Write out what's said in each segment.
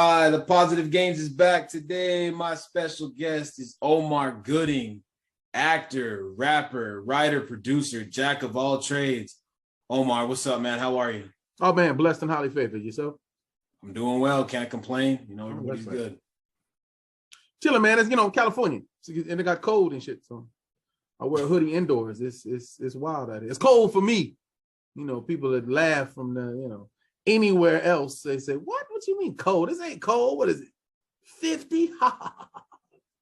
right, the Positive Games is back today. My special guest is Omar Gooding, actor, rapper, writer, producer, jack of all trades. Omar, what's up, man? How are you? Oh man, blessed and highly favored. Yourself? I'm doing well. Can't complain. Everybody's good. Chilling, man. It's California, and it got cold and shit. So I wear a hoodie indoors. It's wild out here. It's cold for me. People that laugh from the anywhere else, they say, What you mean cold? This ain't cold. What is it? 50?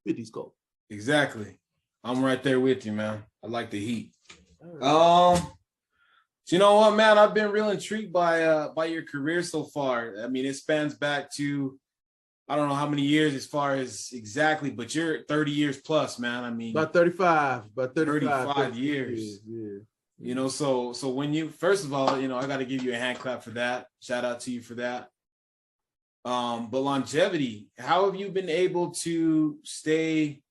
50's cold. Exactly. I'm right there with you, man. I like the heat. So you know what, man? I've been real intrigued by your career so far. I mean, it spans back to I don't know how many years as far as exactly, but you're 30 years plus, man. I mean, about 35 years. Yeah. So when you, first of all, I got to give you a hand clap for that. Shout out to you for that. But longevity, how have you been able to stay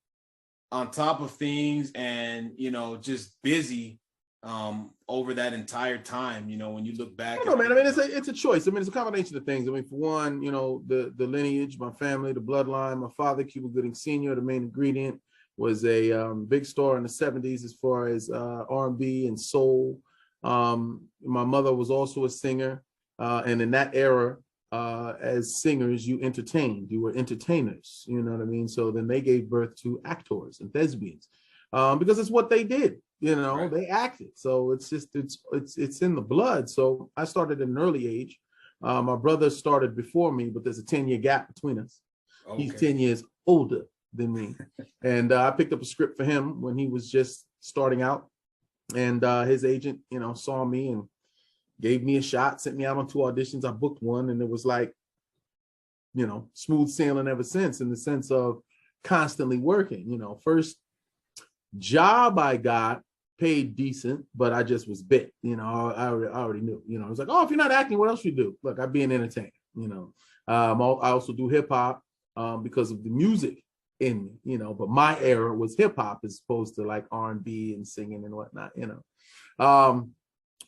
on top of things and, just busy over that entire time, when you look back? I don't know, man. I mean, it's a choice. I mean, it's a combination of things. I mean, for one, the lineage, my family, the bloodline, my father, Cuba Gooding Sr., the main ingredient, was a big star in the 70s as far as R&B and soul. My mother was also a singer. And in that era, as singers, you entertained. You were entertainers, you know what I mean? So then they gave birth to actors and thespians because it's what they did. Right. They acted. So it's in the blood. So I started at an early age. My brother started before me, but there's a 10-year gap between us. Okay. He's 10 years older than me. And I picked up a script for him when he was just starting out. And his agent, saw me and gave me a shot, sent me out on 2 auditions. I booked one, and it was like, smooth sailing ever since, in the sense of constantly working. First job I got paid decent, but I just was bit. I already knew. I was like, oh, if you're not acting, what else you do? Look, I'd be an entertainer. I also do hip hop because of the music in me. But my era was hip hop as opposed to like R&B and singing and whatnot.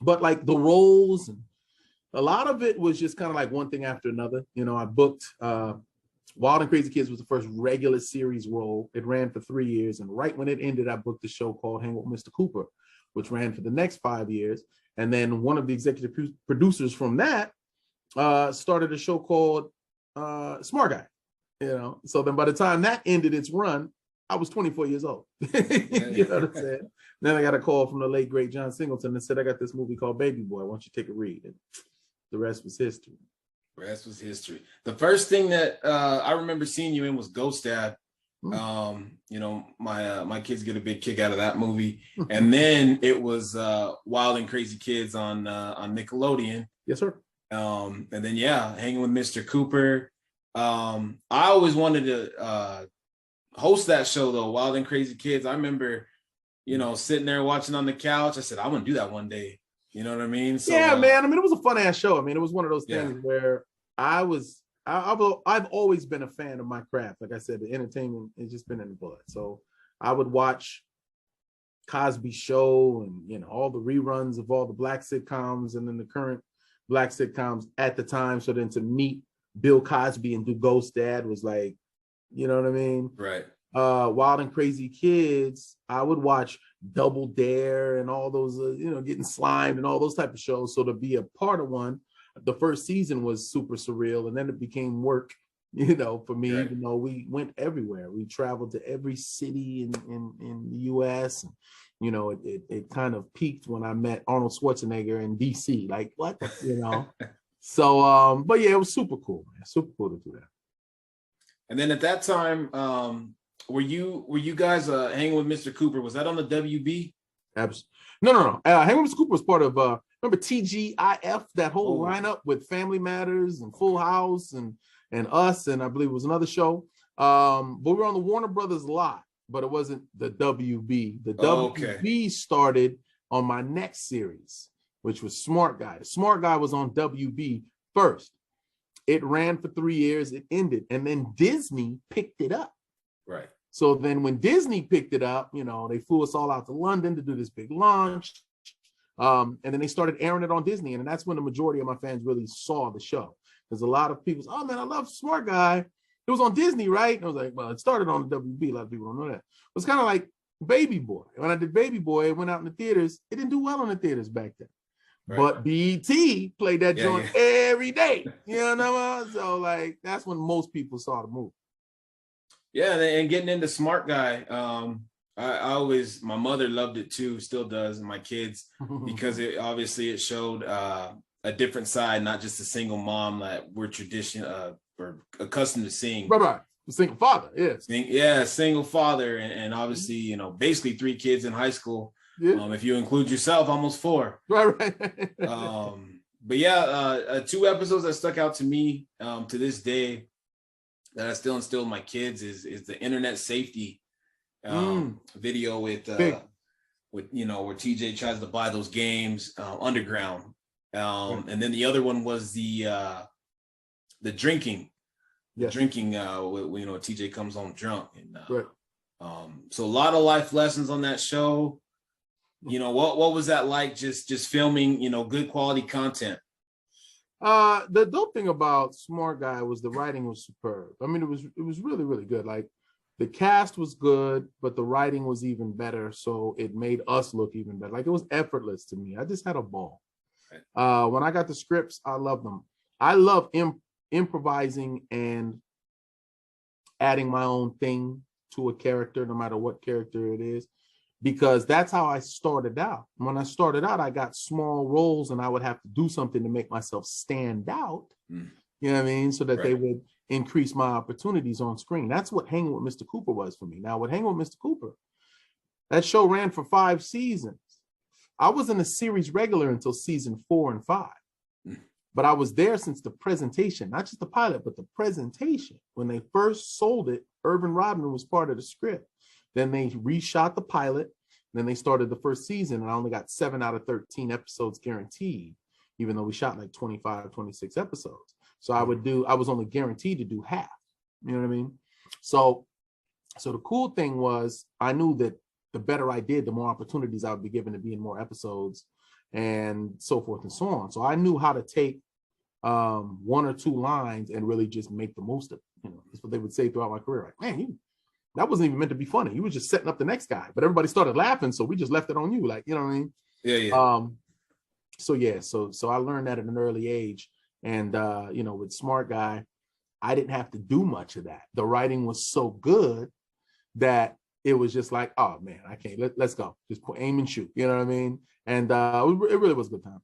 But like the roles, and a lot of it was just kind of like one thing after another. I booked Wild and Crazy Kids was the first regular series role. It ran for 3 years. And right when it ended, I booked a show called Hang with Mr. Cooper, which ran for the next 5 years. And then one of the executive producers from that started a show called Smart Guy. So then by the time that ended its run, I was 24 years old. You know what I'm saying? Then I got a call from the late, great John Singleton that said, I got this movie called Baby Boy. Why don't you take a read? And the rest was history. The rest was history. The first thing that I remember seeing you in was Ghost Dad. My kids get a big kick out of that movie. And then it was Wild and Crazy Kids on Nickelodeon. Yes, sir. And then, Hanging with Mr. Cooper. I always wanted to host that show, though, Wild and Crazy Kids. I remember, sitting there watching on the couch. I said, I want to do that one day. You know what I mean? So, yeah, man. I mean, it was a fun ass show. I mean, it was one of those things where I've always been a fan of my craft. Like I said, the entertainment has just been in the blood. So I would watch Cosby Show and, all the reruns of all the black sitcoms and then the current black sitcoms at the time. So then to meet Bill Cosby and do Ghost Dad was like, you know what I mean? Right. Wild and Crazy Kids, I would watch Double Dare and all those, getting slimed and all those type of shows. So to be a part of one, the first season was super surreal, and then it became work, for me, right. Even though we went everywhere. We traveled to every city in the U.S. And, it kind of peaked when I met Arnold Schwarzenegger in D.C. Like, what? So, but yeah, it was super cool, man. Super cool to do that. And then at that time, were you guys Hanging with Mr. Cooper? Was that on the WB? Absolutely. No. Hanging with Mr. Cooper was part of remember TGIF, that whole lineup with Family Matters and Full House and Us, and I believe it was another show. But we were on the Warner Brothers lot, but it wasn't the WB. The WB started on my next series, which was Smart Guy. Smart Guy was on WB first. It ran for 3 years. It ended, and then Disney picked it up. Right. So then when Disney picked it up, they flew us all out to London to do this big launch. And then they started airing it on Disney. And that's when the majority of my fans really saw the show. Because a lot of people, oh man, I love Smart Guy. It was on Disney, right? And I was like, well, it started on the WB. A lot of people don't know that. It was kind of like Baby Boy. When I did Baby Boy, it went out in the theaters. It didn't do well in the theaters back then. Right. But BET played that joint every day. You know, so like that's when most people saw the movie. Yeah, and getting into Smart Guy, I always, my mother loved it too, still does, and my kids, because it showed a different side, not just a single mom that we're or accustomed to seeing. Right. A single father, single father, and obviously, you know, basically 3 kids in high school. Yeah. If you include yourself, almost 4. Right. But yeah, 2 episodes that stuck out to me to this day that I still instill in my kids is the internet safety video with you know, where TJ tries to buy those games underground. And then the other one was the drinking. Drinking, you know, TJ comes home drunk, and so a lot of life lessons on that show. You know, what was that like? Just filming, you know, good quality content. The dope thing about Smart Guy was the writing was superb. I mean, it was really, really good. Like the cast was good, but the writing was even better, so it made us look even better. Like it was effortless to me. I just had a ball. When I got the scripts, I loved them. I love improvising and adding my own thing to a character, no matter what character it is, because that's how I started out. When I started out, I got small roles and I would have to do something to make myself stand out. You know what I mean? So that they would increase my opportunities on screen. That's what Hanging with Mr. Cooper was for me. Now, with Hanging with Mr. Cooper, that show ran for 5 seasons. I wasn't a series regular until season 4 and 5. But I was there since the presentation, not just the pilot, but the presentation. When they first sold it, Irvin Rodman was part of the script. Then they reshot the pilot. Then they started the first season, and I only got 7 out of 13 episodes guaranteed, even though we shot like 25, 26 episodes. So I was only guaranteed to do half. You know what I mean? So the cool thing was I knew that the better I did, the more opportunities I would be given to be in more episodes, and so forth and so on. So I knew how to take 1 or 2 lines and really just make the most of it. You know, that's what they would say throughout my career. Like, man, that wasn't even meant to be funny. You were just setting up the next guy, but everybody started laughing, so we just left it on you. Like, you know what I mean? Yeah. So I learned that at an early age, and you know, with Smart Guy, I didn't have to do much of that. The writing was so good that it was just like, oh man, I can't. Let's go. Just aim and shoot. You know what I mean? And it really was a good time.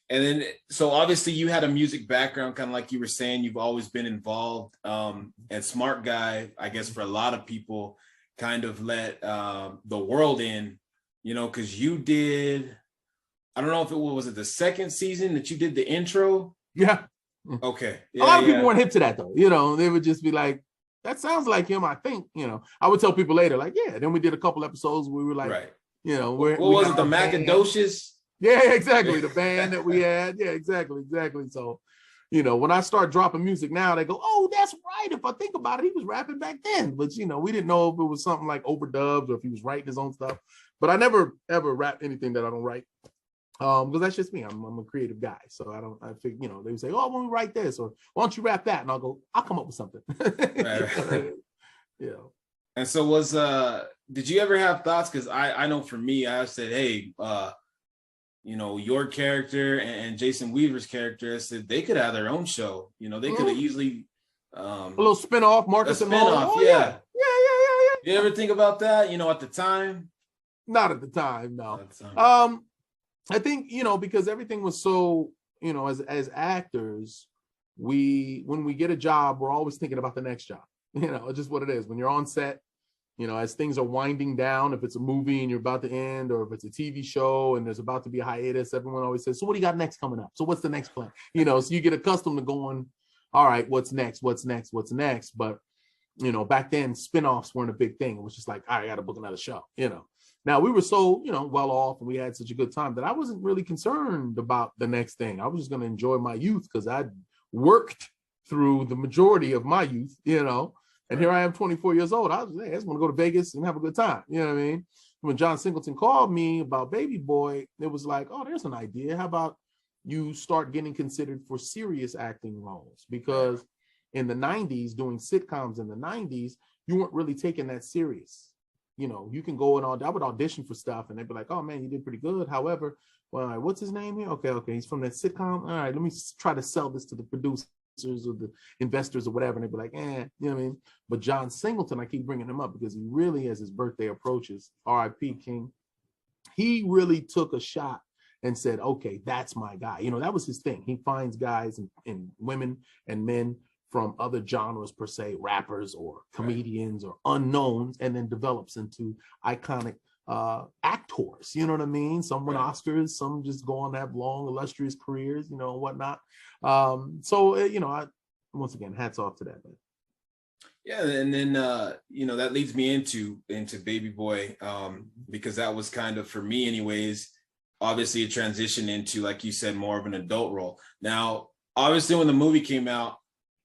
And then, so obviously you had a music background, kind of like you were saying, you've always been involved. And Smart Guy, I guess for a lot of people, kind of let the world in, you know, because you did, I don't know if was it the 2nd season that you did the intro? Yeah. Okay. Yeah, a lot of people weren't hip to that though. You know, they would just be like, that sounds like him, I think. You know, I would tell people later, like, yeah. Then we did a couple episodes where we were like, you know, what was it, the Macadocious? Yeah, exactly. The band that we had. Yeah, exactly. So, you know, when I start dropping music now, they go, oh, that's right. If I think about it, he was rapping back then. But, you know, we didn't know if it was something like overdubs or if he was writing his own stuff. But I never, ever rap anything that I don't write. Because that's just me. I'm a creative guy. So I think, you know, they would say, oh, why don't we write this? Or why don't you rap that? And I'll go, I'll come up with something. Right. Yeah. And so did you ever have thoughts? Because I know for me, I said, hey, you know, your character and Jason Weaver's character, I said they could have their own show. You know, they could have easily a little spinoff, Marcus and spinoff. Oh, yeah. You ever think about that? You know, at the time? Not at the time, no. I think, you know, because everything was so, you know, as actors, when we get a job, we're always thinking about the next job. You know, it's just what it is. When you're on set, you know, as things are winding down, if it's a movie and you're about to end, or if it's a TV show and there's about to be a hiatus, everyone always says, so what do you got next coming up? So what's the next plan? You know, so you get accustomed to going, all right, what's next? But, you know, back then spinoffs weren't a big thing. It was just like, all right, I got to book another show, you know. Now we were so, you know, well off and we had such a good time that I wasn't really concerned about the next thing. I was just going to enjoy my youth because I'd worked through the majority of my youth, you know. And here I am, 24 years old. I just want to go to Vegas and have a good time. You know what I mean? When John Singleton called me about Baby Boy, it was like, oh, there's an idea. How about you start getting considered for serious acting roles, because in the 90s, doing sitcoms in the 90s, you weren't really taking that serious. You can go and I would audition for stuff and they'd be like, oh man, you did pretty good. However, well, what's his name here? Okay, he's from that sitcom. All right, let me try to sell this to the producers or the investors or whatever. And they'd be like, you know what I mean? But John Singleton, I keep bringing him up because he really, as his birthday approaches, R.I.P. King, he really took a shot and said, okay, that's my guy. That was his thing. He finds guys and women and men from other genres, per se, rappers or comedians or unknowns, and then develops into iconic actors. You know what I mean? Some win Oscars, some just go on to have long, illustrious careers, and whatnot. Once again, hats off to that, man. Yeah, and then that leads me into Baby Boy, because that was kind of, for me anyways, obviously a transition into, like you said, more of an adult role. Now, obviously when the movie came out,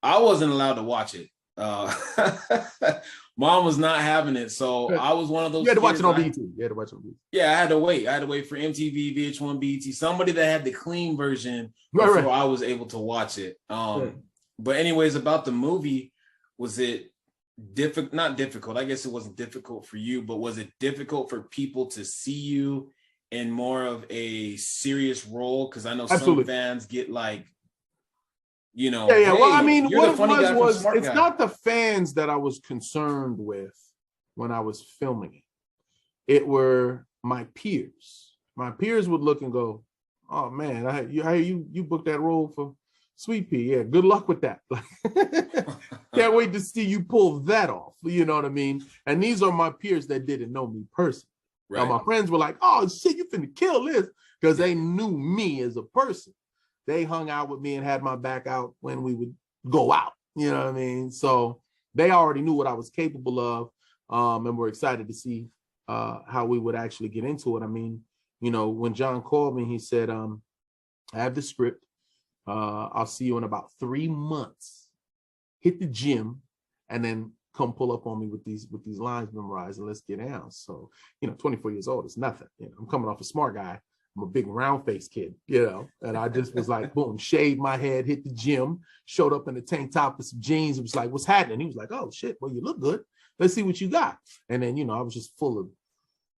I wasn't allowed to watch it. Mom was not having it, so I was one of those. You had to watch it on BET. You had to watch it on BET. Yeah, I had to wait. I had to wait for MTV, VH1, BET, somebody that had the clean version before I was able to watch it. But anyways, about the movie, was it difficult? Not difficult. I guess it wasn't difficult for you, but was it difficult for people to see you in more of a serious role? Because I know some fans get like, Hey, well, I mean, what it was it's Guy. Not the fans that I was concerned with when I was filming it. It were my peers. My peers would look and go, "Oh man, you booked that role for Sweet Pea. Yeah, good luck with that. Can't wait to see you pull that off." You know what I mean? And these are my peers that didn't know me personally. Right. Now, my friends were like, "Oh shit, you finna kill this," because they knew me as a person. They hung out with me and had my back out when we would go out. You know what I mean? So they already knew what I was capable of, and were excited to see how we would actually get into it. I mean, when John called me, he said, "I have the script. I'll see you in about 3 months. Hit the gym, and then come pull up on me with these lines memorized, and let's get down." So, 24 years old is nothing. I'm coming off a smart guy. I'm a big round faced kid, and I just was like, boom, shaved my head, hit the gym, showed up in a tank top with some jeans. It was like, "What's happening?" He was like, "Oh shit, well, you look good. Let's see what you got." And then, I was just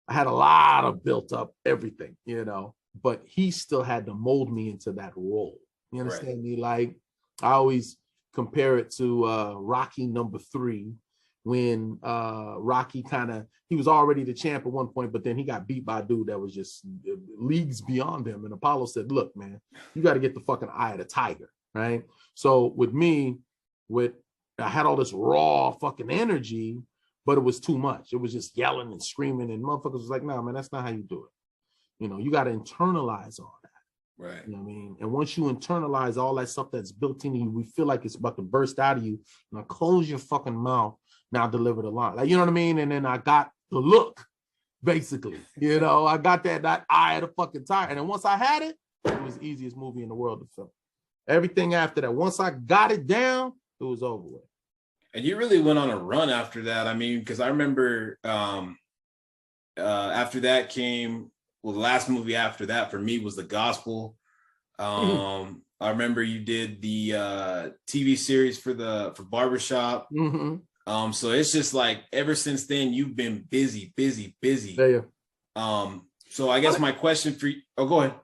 I had a lot of built up everything, but he still had to mold me into that role. You understand me? Like, I always compare it to Rocky #3, when Rocky he was already the champ at one point, but then he got beat by a dude that was just leagues beyond him. And Apollo said, "Look, man, you got to get the fucking eye of the tiger," right? So with me, I had all this raw fucking energy, but it was too much. It was just yelling and screaming, and motherfuckers was like, "No, man, that's not how you do it. You got to internalize all that." Right. You know what I mean? And once you internalize all that stuff that's built into you, we feel like it's about to burst out of you. Now close your fucking mouth. Now deliver the line. Like, you know what I mean? And then I got the look, basically. I got that eye of the fucking tiger. And then once I had it, it was the easiest movie in the world to film. Everything after that, once I got it down, it was over with. And you really went on a run after that. I mean, because I remember after that came, the last movie after that for me was The Gospel. I remember you did the TV series for Barbershop. Mm-hmm. So it's just like ever since then you've been busy. Yeah. So I guess my question for you. Oh, go ahead.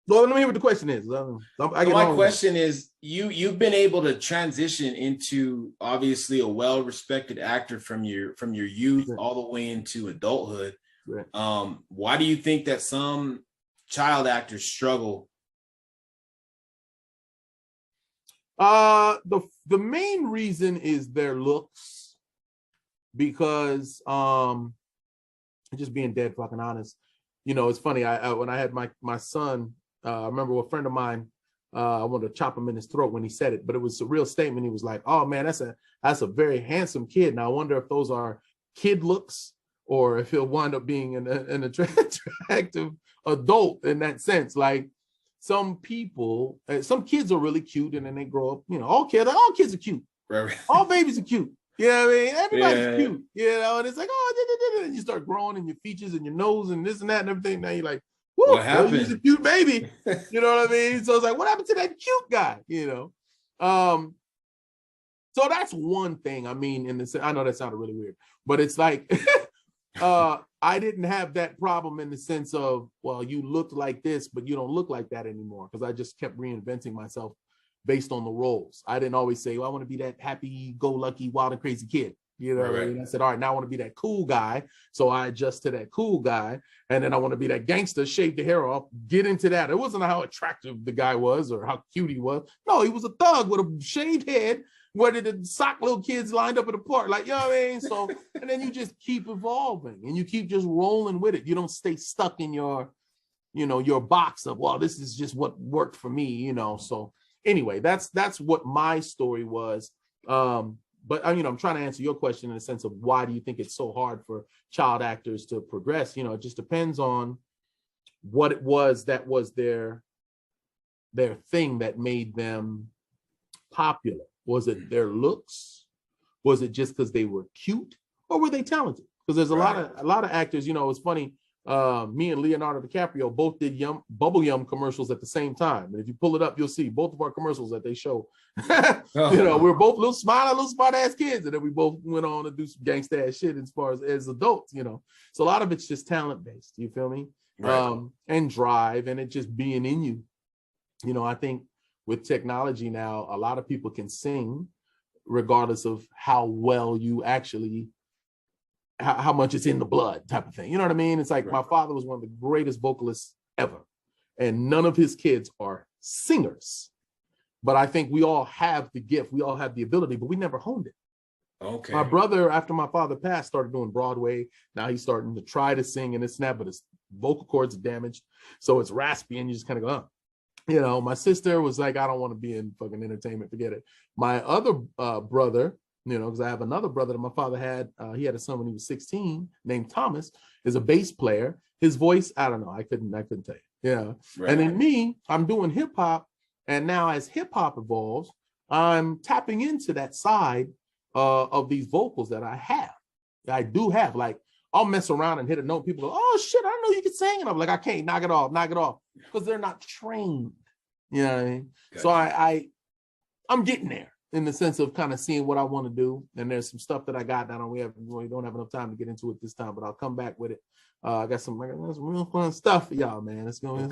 Well, let me hear what the question is. My question is, you've been able to transition into obviously a well-respected actor from your youth all the way into adulthood. Right. Why do you think that some child actors struggle? The main reason is their looks, because just being dead fucking honest, it's funny. I when I had my son, I remember a friend of mine, I wanted to chop him in his throat when he said it, but it was a real statement. He was like, "Oh man, that's a very handsome kid." And I wonder if those are kid looks, or if he'll wind up being an attractive adult in that sense. Like, some people, some kids are really cute, and then they grow up, all kids are cute. Right. All babies are cute. You know what I mean? Everybody's cute, and it's like, oh, and you start growing in your features and your nose and this and that and everything. Now you're like, woo, what happened? He's a cute baby. You know what I mean? So it's like, what happened to that cute guy? You know? So that's one thing. I mean, I know that sounded really weird, but it's like, I didn't have that problem in the sense of, well, you looked like this, but you don't look like that anymore. Because I just kept reinventing myself based on the roles. I didn't always say, well, I want to be that happy-go-lucky, wild and crazy kid. You know, right. And I said, all right, now I want to be that cool guy. So I adjust to that cool guy. And then I want to be that gangster, shave the hair off, get into that. It wasn't how attractive the guy was or how cute he was. No, he was a thug with a shaved head, where the sock little kids lined up in the park. Like, you know what I mean? So, and then you just keep evolving and you keep just rolling with it. You don't stay stuck in your box of, well, this is just what worked for me, you know? So anyway, that's what my story was. But I'm trying to answer your question in the sense of why do you think it's so hard for child actors to progress? You know, it just depends on what it was that was their thing that made them popular. Was it their looks? Was it just because they were cute, or were they talented? Because there's a lot of actors. You know, it's funny. Me and Leonardo DiCaprio both did bubble yum commercials at the same time. And if you pull it up, you'll see both of our commercials that they show. You know, we're both little smart ass kids, and then we both went on to do some gangsta ass shit as far as adults. You know, so a lot of it's just talent based. You feel me? Right. And drive, and it just being in you. You know, I think with technology now, a lot of people can sing regardless of how well you actually, how much it's in the blood type of thing. You know what I mean? It's like my father was one of the greatest vocalists ever, and none of his kids are singers. But I think we all have the gift. We all have the ability, but we never honed it. Okay. My brother, after my father passed, started doing Broadway. Now he's starting to try to sing and it's not, but his vocal cords are damaged. So it's raspy and you just kind of go, oh. You know, my sister was like, I don't want to be in fucking entertainment. Forget it. My other brother, you know, because I have another brother that my father had. He had a son when he was 16 named Thomas, is a bass player. His voice, I don't know. I couldn't tell you. Yeah. Right. And then me, I'm doing hip hop. And now as hip hop evolves, I'm tapping into that side of these vocals that I do have. Like, I'll mess around and hit a note. People go, oh shit, I know you can sing. And I'm like, I can't, knock it off. Because they're not trained. You know what I mean? Gotcha. So I'm getting there in the sense of kind of seeing what I want to do. And there's some stuff that I got that we don't have enough time to get into it this time, but I'll come back with it. I got some real fun stuff for y'all, man. It's gonna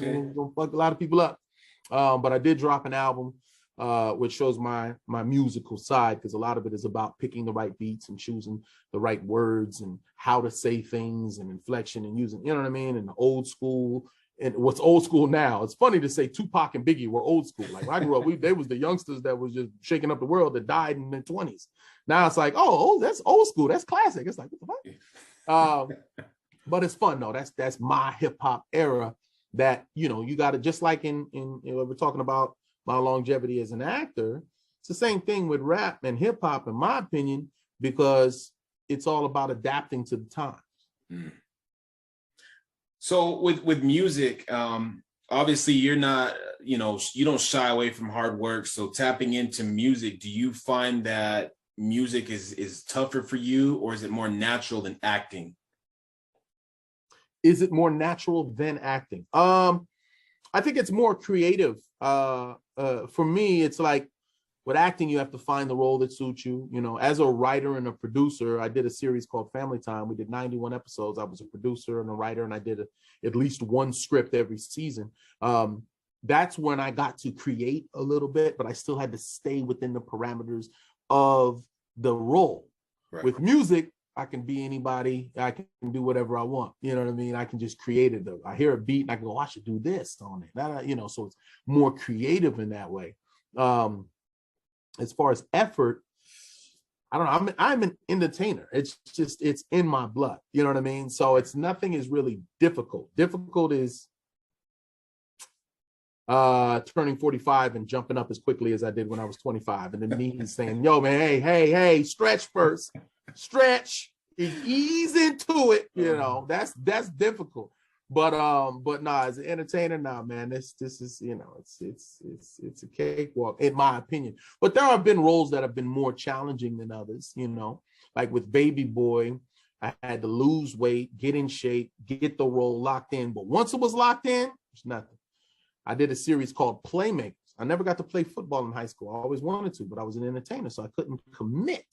fuck a lot of people up. But I did drop an album which shows my musical side, because a lot of it is about picking the right beats and choosing the right words and how to say things and inflection and using, you know what I mean, and the old school. And what's old school now, it's funny to say Tupac and Biggie were old school. Like when I grew up, they was the youngsters that was just shaking up the world that died in their 20s. Now it's like, oh, that's old school. That's classic. It's like, what the fuck? But it's fun though. That's my hip hop era that, you know, you got to, just like in we're talking about my longevity as an actor. It's the same thing with rap and hip hop, in my opinion, because it's all about adapting to the times. Mm. So with music, obviously you're not, you know, you don't shy away from hard work. So tapping into music, do you find that music is tougher for you, or is it more natural than acting? Is it more natural than acting? I think it's more creative. For me, it's like with acting, you have to find the role that suits you. You know, as a writer and a producer, I did a series called Family Time. We did 91 episodes. I was a producer and a writer, and I did at least one script every season. That's when I got to create a little bit, but I still had to stay within the parameters of the role. Right. With music, I can be anybody. I can do whatever I want. You know what I mean? I can just create it. I hear a beat and I can go, I should do this on it. That, you know, so it's more creative in that way. As far as effort, I don't know. I'm an entertainer. It's in my blood. You know what I mean? So nothing is really difficult. Difficult is turning 45 and jumping up as quickly as I did when I was 25. And the knees saying, yo, man, hey, stretch first. Stretch, ease into it. You know, that's difficult. But nah, as an entertainer, nah, man, this is, you know, it's a cakewalk in my opinion. But there have been roles that have been more challenging than others, you know, like with Baby Boy. I had to lose weight, get in shape, get the role locked in. But once it was locked in, it's nothing. I did a series called Playmakers. I never got to play football in high school. I always wanted to, but I was an entertainer, so I couldn't commit.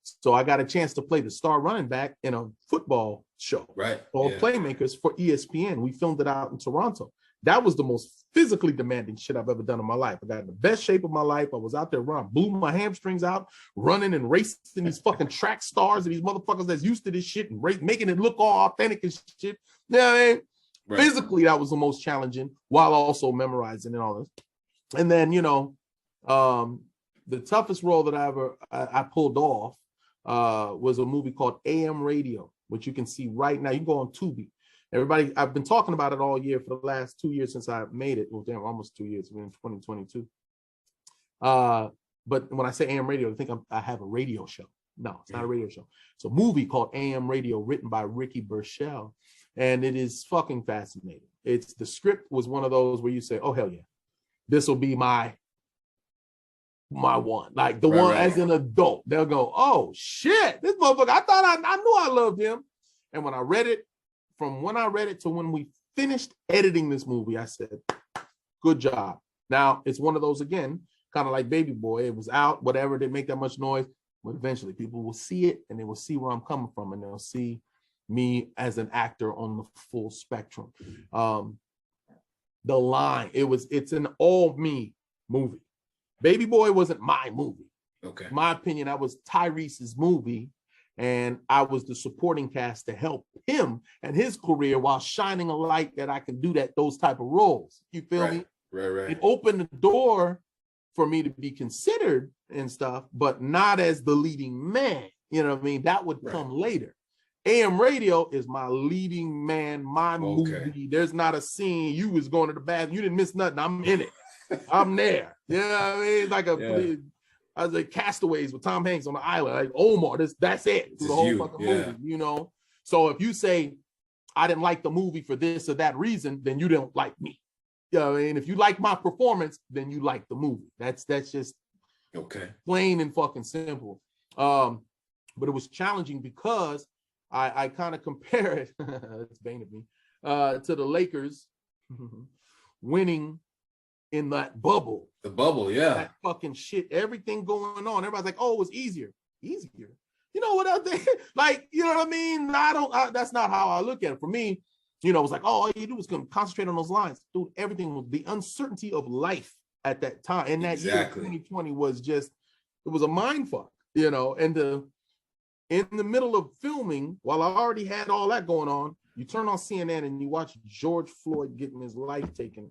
So I got a chance to play the star running back in a football show called Playmakers for ESPN. We filmed it out in Toronto. That was the most physically demanding shit I've ever done in my life. I got in the best shape of my life. I was out there running, blew my hamstrings out, running and racing these fucking track stars and these motherfuckers that's used to this shit and making it look all authentic and shit. You know what I mean? Right. Physically, that was the most challenging while also memorizing and all this. And then, you know, the toughest role that I pulled off was a movie called AM Radio, which you can see right now. You can go on Tubi. Everybody, I've been talking about it all year for the last 2 years since I made it. Well, damn, almost 2 years. We're in 2022. But when I say AM Radio, I think I have a radio show. No, it's not a radio show. It's a movie called AM Radio, written by Ricky Burchell, and it is fucking fascinating. It's the script was one of those where you say, "Oh hell yeah, this will be my one." Like the one as an adult, they'll go, "Oh shit, this motherfucker! I thought I knew I loved him." And when I read it, from when I read it to when we finished editing this movie, I said, "Good job." Now it's one of those again, kind of like Baby Boy. It was out, whatever. Didn't make that much noise, but eventually people will see it and they will see where I'm coming from, and they'll see me as an actor on the full spectrum. The line, it's an all me movie. Baby Boy wasn't my movie. Okay. In my opinion, that was Tyrese's movie, and I was the supporting cast to help him and his career while shining a light that I can do those type of roles. You feel me? Right. It opened the door for me to be considered and stuff, but not as the leading man. You know what I mean? That would come later. AM Radio is my leading man, my movie. There's not a scene you was going to the bathroom. You didn't miss nothing. I'm in it. I'm there. You know what I mean? It's like I was like Castaways with Tom Hanks on the island. Like Omar, that's it. Through the whole fucking movie, you know? So if you say, I didn't like the movie for this or that reason, then you don't like me. You know what I mean? If you like my performance, then you like the movie. That's just plain and fucking simple. But it was challenging because I kind of compare it, it's bane of me, to the Lakers winning in that bubble. The bubble, yeah. That fucking shit, everything going on. Everybody's like, oh, it was easier. Easier? You know what I think? Like, you know what I mean? That's not how I look at it. For me, you know, it was like, oh, all you do is concentrate on those lines. Dude, everything was the uncertainty of life at that time. And that year, 2020 was just, it was a mind fuck, you know, and in the middle of filming, while I already had all that going on, you turn on CNN and you watch George Floyd getting his life taken,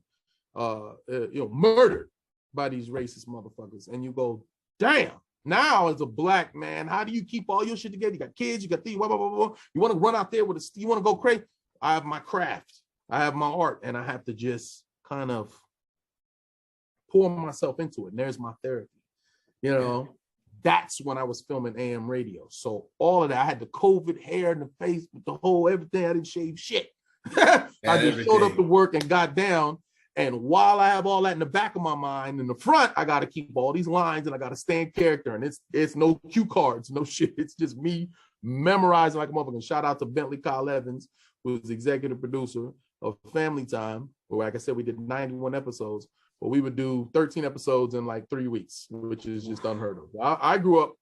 murdered by these racist motherfuckers. And you go, damn, now as a black man, how do you keep all your shit together? You got kids, you got these, blah, blah, blah, blah. You want to run out there you want to go crazy? I have my craft, I have my art, and I have to just kind of pour myself into it. And there's my therapy, you know? That's when I was filming AM Radio. So all of that, I had the COVID hair in the face with the whole everything. I didn't shave shit. I just showed up to work and got down. And while I have all that in the back of my mind, in the front, I got to keep all these lines and I got to stay in character. And it's no cue cards, no shit. It's just me memorizing like a motherfucker. Shout out to Bentley Kyle Evans, who was executive producer of Family Time, where, like I said, we did 91 episodes. But we would do 13 episodes in like 3 weeks, which is just unheard of. I grew up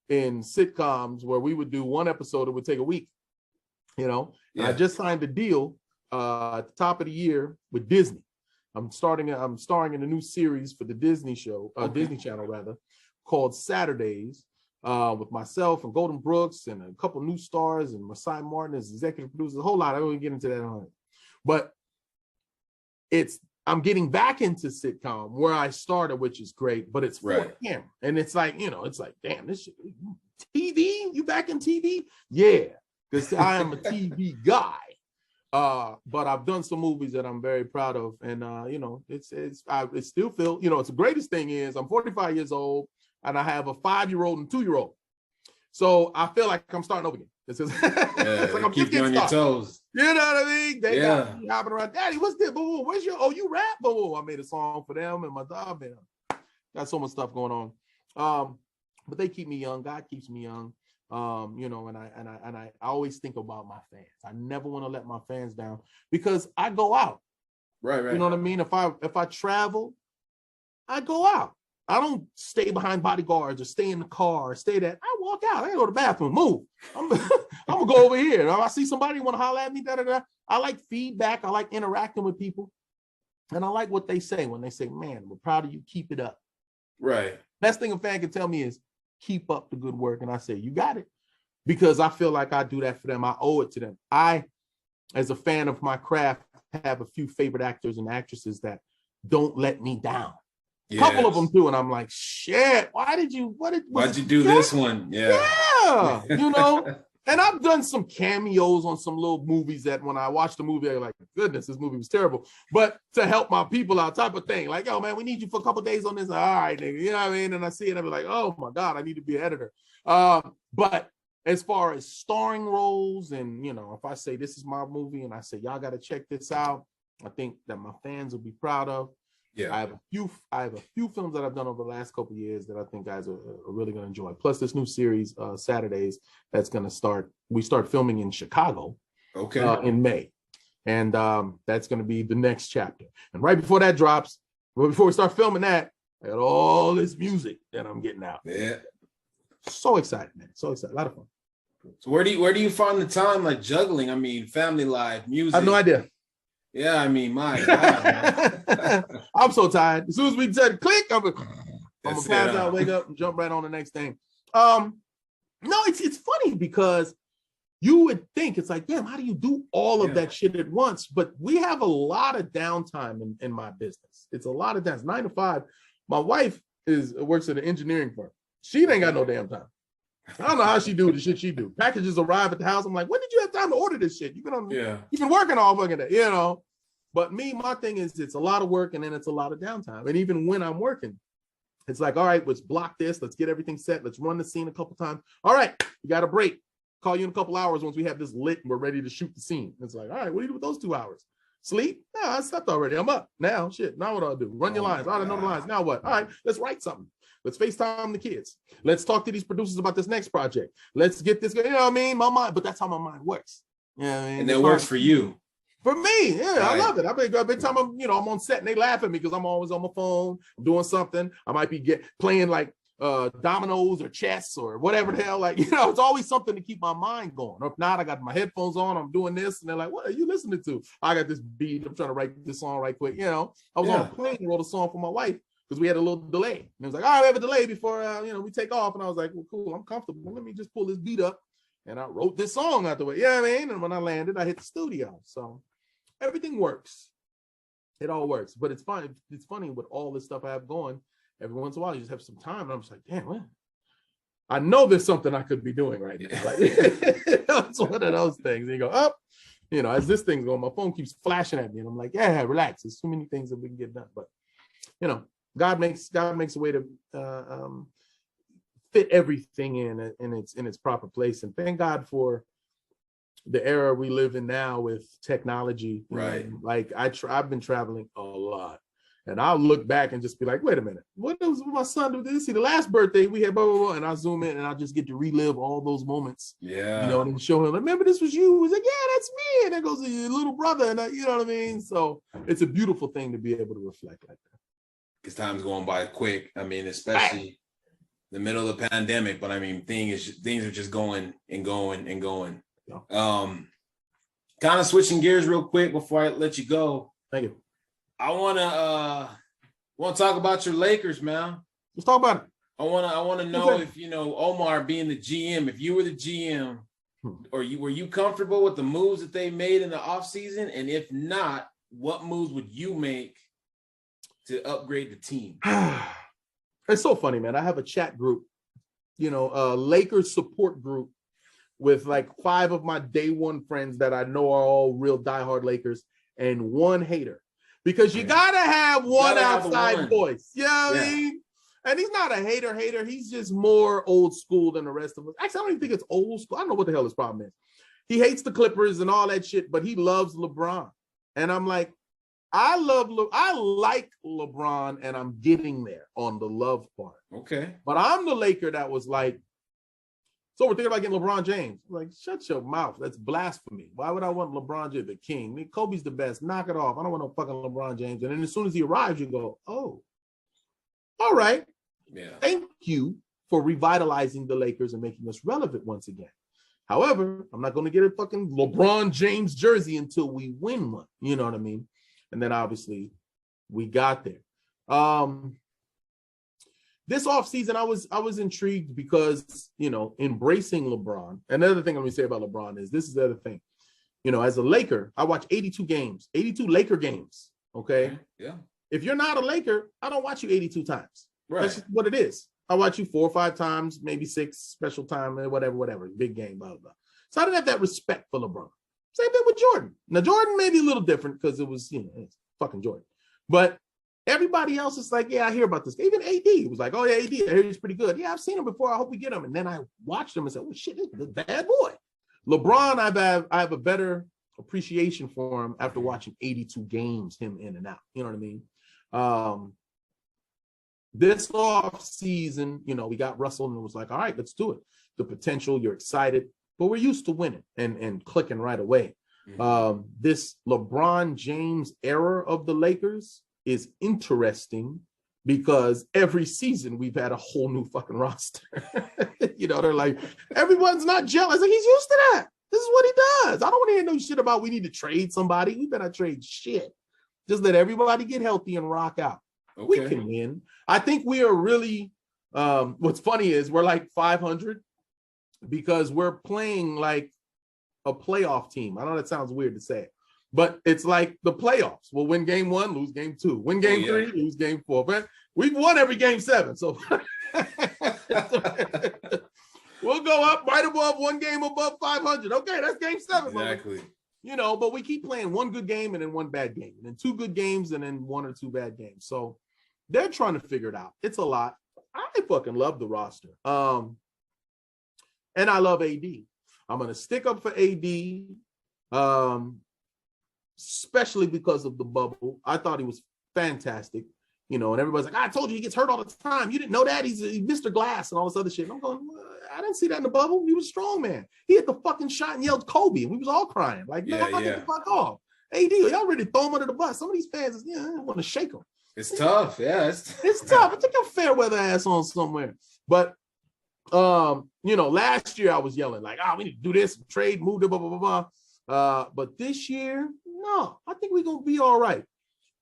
in sitcoms where we would do one episode, it would take a week, you know? Yeah. I just signed a deal at the top of the year with Disney. I'm starring in a new series for the Disney show, Disney Channel rather, called Saturdays, with myself and Golden Brooks and a couple new stars and Masai Martin as executive producer, a whole lot. I don't even get into that on it. But I'm getting back into sitcom where I started, which is great, but it's for camera. And it's like, you know, it's like, damn, this shit, TV? You back in TV? Yeah, because I am a TV guy. But I've done some movies that I'm very proud of. And, you know, it still feels, you know, it's the greatest thing is I'm 45 years old and I have a 5-year-old and 2-year-old. So I feel like I'm starting over again. It's like I'm keep you on your toes. You know what I mean? They got me hopping around. Daddy, what's this? Where's you rap? I made a song for them and my dog, man. Got so much stuff going on. But they keep me young. God keeps me young. You know, and I always think about my fans. I never want to let my fans down because I go out. Right. You know what I mean? If I travel, I go out. I don't stay behind bodyguards or stay in the car or stay there. I walk out. I go to the bathroom. Move. I'm gonna go over here. If I see somebody want to holler at me, I like feedback. I like interacting with people, and I like what they say when they say, "Man, we're proud of you. Keep it up." Right. Best thing a fan can tell me is keep up the good work, and I say, "You got it," because I feel like I do that for them. I owe it to them. I, as a fan of my craft, have a few favorite actors and actresses that don't let me down. Yes. A couple of them too, and I'm like, shit, why'd you do this one? Yeah, you know. And I've done some cameos on some little movies that when I watched the movie, I'm like, goodness, this movie was terrible. But to help my people out, type of thing. Like, yo, man, we need you for a couple of days on this. All right, nigga. You know what I mean? And I see it, I'm like, oh my God, I need to be an editor. But as far as starring roles, and you know, if I say this is my movie and I say y'all got to check this out, I think that my fans will be proud of. Yeah, I have a few films that I've done over the last couple of years that I think guys are really going to enjoy. Plus this new series, Saturdays, that's going to start. We start filming in Chicago, in May, and that's going to be the next chapter. And right before that drops, before we start filming that, I got all this music that I'm getting out. Yeah, so excited, man! So excited, a lot of fun. So where do you find the time, like juggling? I mean, family life, music. I have no idea. Yeah, I mean, my God, I'm so tired. As soon as we said click, I'm gonna pass out, wake up, and jump right on the next thing. No, it's funny because you would think it's like, damn, how do you do all of that shit at once? But we have a lot of downtime in my business. It's a lot of downtime. 9 to 5. My wife works at an engineering firm. She ain't got no damn time. I don't know how she do the shit she do. Packages arrive at the house. I'm like, when did you have time to order this shit? You've been working all fucking day, you know. But me, my thing is it's a lot of work and then it's a lot of downtime. And even when I'm working, it's like, all right, let's block this. Let's get everything set. Let's run the scene a couple times. All right, you got a break. Call you in a couple hours once we have this lit and we're ready to shoot the scene. It's like, all right, what do you do with those 2 hours? Sleep? No, I slept already. I'm up now. Shit. Now what do I do? Run your lines. All right, I know the lines. Now what? All right, let's write something. Let's FaceTime the kids. Let's talk to these producers about this next project. Let's get this, you know what I mean? My mind, but that's how my mind works. Yeah, you know, and it works for you. For me, yeah, right. I love it. I've been time I'm on set and they laugh at me because I'm always on my phone, I'm doing something. I might be playing like dominoes or chess or whatever the hell. Like, you know, it's always something to keep my mind going. Or if not, I got my headphones on, I'm doing this, and they're like, what are you listening to? I got this beat, I'm trying to write this song right quick. You know, I was on a plane and wrote a song for my wife because we had a little delay. And it was like, all right, we have a delay before we take off. And I was like, well, cool, I'm comfortable. Let me just pull this beat up. And I wrote this song out the way. Yeah, you know what I mean? And when I landed, I hit the studio. So everything works. It all works. But it's fun. It's funny with all this stuff I have going. Every once in a while, you just have some time. And I'm just like, damn, man, I know there's something I could be doing right now. Like, it's one of those things. And you go, up, as this thing's going, my phone keeps flashing at me. And I'm like, yeah, relax. There's too many things that we can get done. But, God makes a way to fit everything in its proper place. And thank God for the era we live in now with technology. Right. Like I've been traveling a lot. And I'll look back and just be like, wait a minute, what was my son do this? See, the last birthday we had, blah, blah, blah, and I'll zoom in and I'll just get to relive all those moments. Yeah. And show him, remember this was you? He's like, yeah, that's me. And there goes your little brother. And you know what I mean? So it's a beautiful thing to be able to reflect like that. Because time's going by quick. I mean, especially the middle of the pandemic, but I mean, things are just going and going and going. Yeah. Kind of switching gears real quick before I let you go. Thank you. I want to talk about your Lakers, man. Let's talk about it. I want to know if Omar being the GM, if you were the GM, were you comfortable with the moves that they made in the offseason? And if not, what moves would you make to upgrade the team? It's so funny, man. I have a chat group, a Lakers support group with like 5 of my day one friends that I know are all real diehard Lakers and 1 hater. Because you gotta have one outside voice. You know what I mean? And he's not a hater. He's just more old school than the rest of us. Actually, I don't even think it's old school. I don't know what the hell his problem is. He hates the Clippers and all that shit, but he loves LeBron. And I'm like, I like LeBron, and I'm getting there on the love part. Okay. But I'm the Laker that was like, So we're thinking about getting LeBron James. I'm like, shut your mouth. That's blasphemy. Why would I want LeBron James, the king? Kobe's the best. Knock it off. I don't want no fucking LeBron James. And then as soon as he arrives, you go, oh, all right. Yeah. Thank you for revitalizing the Lakers and making us relevant once again. However, I'm not going to get a fucking LeBron James jersey until we win one. You know what I mean? And then obviously we got there. This offseason, I was intrigued because, you know, embracing LeBron. Another thing let me say about LeBron is this is the other thing. You know, as a Laker, I watch 82 games, 82 Laker games. Okay. Yeah. If you're not a Laker, I don't watch you 82 times. Right. That's just what it is. I watch you 4 or 5 times, maybe 6 special time, whatever, big game, blah, blah. So I didn't have that respect for LeBron. Same thing with Jordan. Now, Jordan may be a little different because it was, you know, it's fucking Jordan. But everybody else is like, yeah, I hear about this. Even AD was like, oh, yeah, AD, I hear he's pretty good. Yeah, I've seen him before. I hope we get him. And then I watched him and said, oh, shit, this is a bad boy. LeBron, I have a better appreciation for him after watching 82 games, him in and out. You know what I mean? This off season, you know, we got Russell and it was like, all right, let's do it. The potential, you're excited, but we're used to winning and clicking right away. Mm-hmm. This LeBron James era of the Lakers is interesting because every season we've had a whole new fucking roster. You know, they're like, everyone's not jealous. Like, he's used to that. This is what he does. I don't want to hear no shit about we need to trade somebody. We better trade shit. Just let everybody get healthy and rock out. Okay. We can win. I think we are really, what's funny is we're like 500 because we're playing like a playoff team. I know that sounds weird to say, but it's like the playoffs. We'll win game 1, lose game 2. Win game 3, lose game 4. But we've won every game 7. So we'll go up right above 1 game above 500. Okay, that's game 7. Exactly. You know, but we keep playing 1 good game and then 1 bad game, and then 2 good games and then 1 or 2 bad games. So they're trying to figure it out. It's a lot. I fucking love the roster. And I love AD. I'm going to stick up for AD, especially because of the bubble. I thought he was fantastic, you know, and everybody's like, I told you he gets hurt all the time. You didn't know that? He's Mr. Glass and all this other shit. And I'm going, I didn't see that in the bubble. He was a strong man. He hit the fucking shot and yelled Kobe, and we was all crying. Like, man, get the fuck off. AD, y'all ready to throw him under the bus. Some of these fans, I want to shake them. It's tough. Yeah, it's tough. I take your fair weather ass on somewhere. But you know, last year I was yelling like, we need to do this, trade, move, blah, blah, blah, blah. But this year, no, I think we're gonna be all right.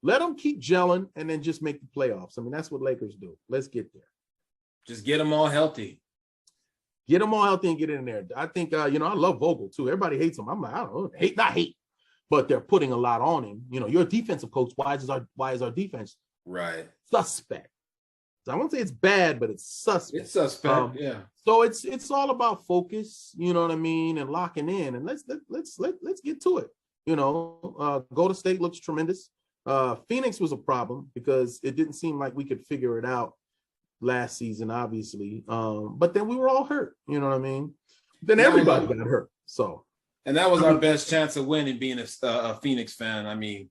Let them keep gelling and then just make the playoffs. I mean, that's what Lakers do. Let's get there. Just get them all healthy. Get them all healthy and get in there. I think you know, I love Vogel too. Everybody hates him. I'm like, I don't know, not hate. But they're putting a lot on him. You know, you're a defensive coach. Why is our defense suspect? So I won't say it's bad, but it's suspect. It's suspect, yeah. So it's all about focus, you know what I mean, and locking in. And let's get to it. You know, Golden State looks tremendous. Phoenix was a problem because it didn't seem like we could figure it out last season, obviously. But then we were all hurt. You know what I mean? Then everybody got hurt. So. And that was our best chance of winning, being a Phoenix fan. I mean,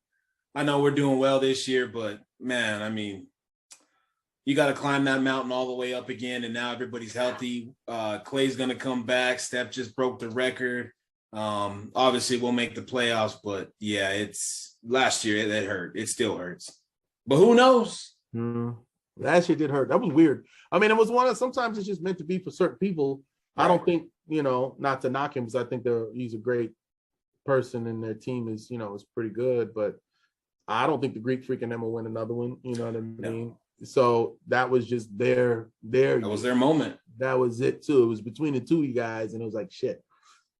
I know we're doing well this year, but man, I mean, you got to climb that mountain all the way up again. And now everybody's healthy. Clay's going to come back. Steph just broke the record. Obviously we'll make the playoffs, but yeah, it's last year it hurt. It still hurts, but who knows? Last year did hurt. That was weird. I mean, it was sometimes it's just meant to be for certain people. Right. I don't think, you know, not to knock him because I think he's a great person and their team is, you know, is pretty good, but I don't think the Greek Freak and them will win another one. You know what I mean? No. So that was just that was their moment. That was it too. It was between the two of you guys, and it was like shit.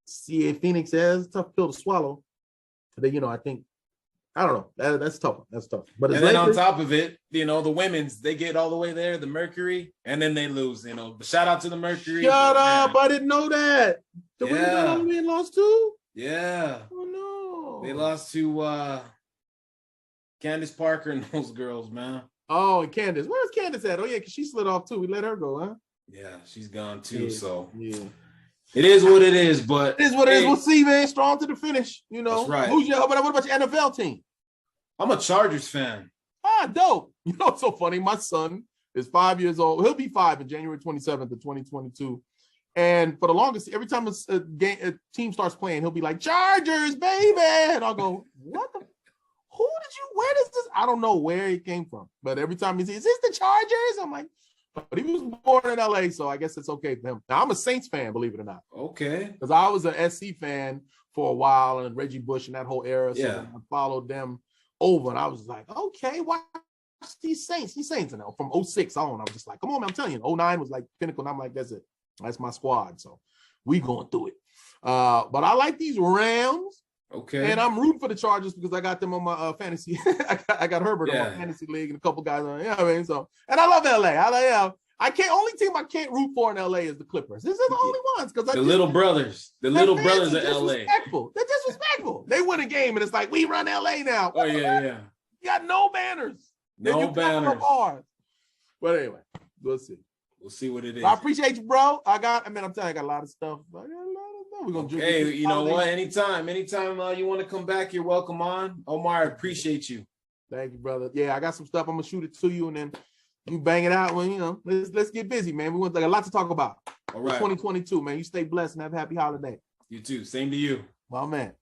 CA Phoenix has a tough pill to swallow. But you know, I think I don't know. That's tough. That's tough. But and then on top of it, you know, the women's they get all the way there, the Mercury, and then they lose. You know, but shout out to the Mercury. Shut up! I didn't know that. The women lost too. Yeah. Oh no. They lost to Candace Parker and those girls, man. Oh, and Candace. Where's Candace at? Oh yeah, because she slid off too. We let her go, huh? Yeah, she's gone too. Yeah. So yeah. It is what it is, but it is what it is. We'll see, man. Strong to the finish. You know, that's right. What about your NFL team? I'm a Chargers fan. Dope. You know, it's so funny. My son is 5 years old. He'll be 5 on January 27th of 2022. And for the longest, every time a team starts playing, he'll be like, Chargers, baby. And I'll go, what the? Where does this? I don't know where it came from. But every time he says, is this the Chargers? I'm like, but he was born in LA, so I guess it's okay for him. Now, I'm a Saints fan, believe it or not. Okay. Because I was an SC fan for a while and Reggie Bush and that whole era. So I followed them over. And I was like, okay, watch these Saints. These Saints. And from 06 on, I was just like, come on, man, I'm telling you. 09 was like pinnacle. And I'm like, that's it. That's my squad. So we going through it. But I like these Rams. Okay. And I'm rooting for the Chargers because I got them on my fantasy. I got Herbert on my fantasy league and a couple guys on. Yeah, I mean, so and I love LA. I can't. Only team I can't root for in LA is the Clippers. These are the only ones because the little brothers. The little brothers of LA. They're disrespectful. They win a game and it's like we run LA now. Oh yeah. You got no banners. No banners. But anyway, we'll see. We'll see what it is. I appreciate you, bro. I'm telling you, I got a lot of stuff. We're gonna drink. Hey, you know what? Anytime you want to come back, you're welcome on. Omar, I appreciate you. Thank you, brother. Yeah, I got some stuff. I'm gonna shoot it to you, and then you bang it out. When let's get busy, man. We want a lot to talk about. All right. 2022, man. You stay blessed and have a happy holiday. You too. Same to you. My man.